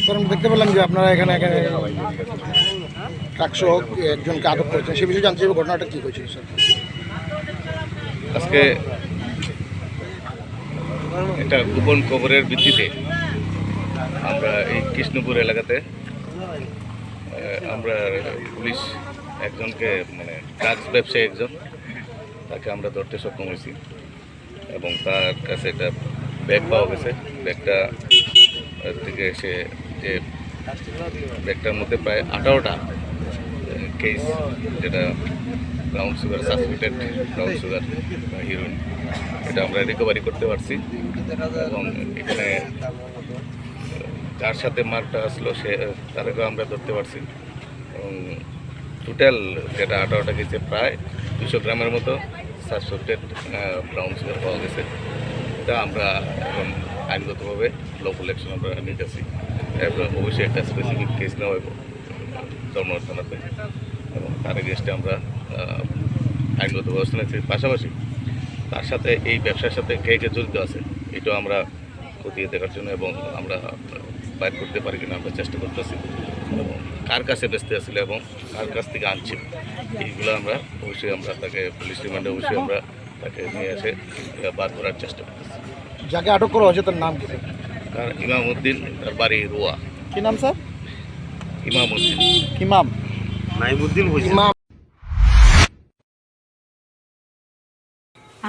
কারণ দেখতে পেলাম যে আপনারা এখানে ট্রাকসহ একজনকে আটক করেছেন, সে বিষয়ে জানতে চাইব ঘটনাটা কী হয়েছিল স্যার। আজকে একটা গোপন খবরের ভিত্তিতে আমরা এই কৃষ্ণপুর এলাকাতে আমরা পুলিশ একজনকে মানে ড্রাগস ব্যবসায়ী একজন তাকে আমরা ধরতে সক্ষম হয়েছি এবং তার কাছে একটা ব্যাগ পাওয়া গেছে। ব্যাগটা থেকে সে যে ব্যাগটার মধ্যে প্রায় 18টা কেস, যেটা brown sugar, suspected brown sugar বা হিরোইন, এটা আমরা রিকভারি করতে পারছি এবং এখানে যার সাথে মারটা আসলো সে তাদেরকেও আমরা ধরতে পারছি এবং টোটাল যেটা 18টা কেসে প্রায় 200 গ্রামের মতো সাসপেক্টেড ব্রাউন সুগার পাওয়া গেছে। এটা আমরা এখন আইনগতভাবে লফুল অ্যাকশন আমরা নিতেছি। এরপর অবশ্যই একটা স্পেসিফিক কেস নেওয়া হইব ধর্মনগর থানাতে এবং তার এগেনস্টে আমরা আইনগত ব্যবস্থা নিচ্ছি। পাশাপাশি তার সাথে এই ব্যবসার সাথে কে কে জড়িত আছে এটাও আমরা খতিয়ে দেখার জন্য এবং আমরা বাইর করতে পারি কিনা আমরা চেষ্টা করতেছি এবং কার কাছে বেচতে আসছিল এবং কার কাছ থেকে আনছি এইগুলো আমরা অবশ্যই আমরা তাকে পুলিশ রিমান্ডে অবশ্যই আমরা তাকে নিয়ে এসে বার করার চেষ্টা করতেছি। যাকে আটক করা হয়েছে তার নাম কি স্যার? তার ইমামউদ্দিন, তার বাড়ি রোয়া। কি নাম স্যার? ইমামউদ্দিন। ইমাম নাইমউদ্দিন হয়েছে। ইমাম।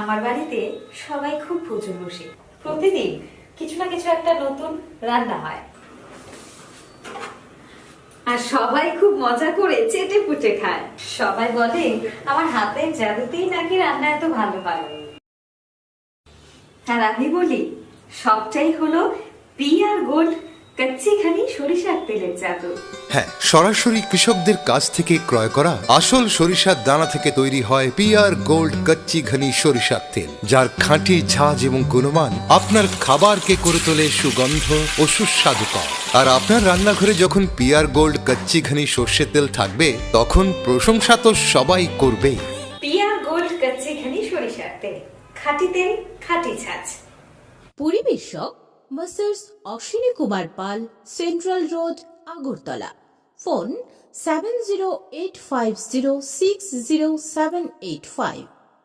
আমার বাড়িতে সবাই খুব প্রচুর বসে, প্রতিদিন কিছু না কিছু একটা নতুন রান্না হয় আর সবাই খুব মজা করে চেটে পুটে খায়। সবাই বলে আমার হাতের জাদুতেই নাকি রান্না এত ভালো হয়। আর আমি বলি সবটাই হলো পিআর গোল্ড কচ্চি ঘানি সরিষার তেলের জাদু। হ্যাঁ, সরাসরি কৃষকদের কাছ থেকে ক্রয় করা আসল সরিষার দানা থেকে তৈরি হয় পিআর গোল্ড কচ্চি ঘনি সরিষার তেল, যার খাঁটি ঝাঁজ এবং গুণমান আপনার খাবারকে করে তোলে সুগন্ধ ও সুস্বাদুকর। আর আপনার রান্নাঘরে যখন পিআর গোল্ড কচ্চি ঘনি সর্ষের তেল থাকবে তখন প্রশংসা তো সবাই করবেই। পিআর গোল্ড কচ্চি ঘানি সরিষার তেল, খাঁটি তেল, খাঁটি ছাঁচ। পরিবেশক Messrs Ashwini Kumar Pal, central road, Agartala. Phone 7085060785।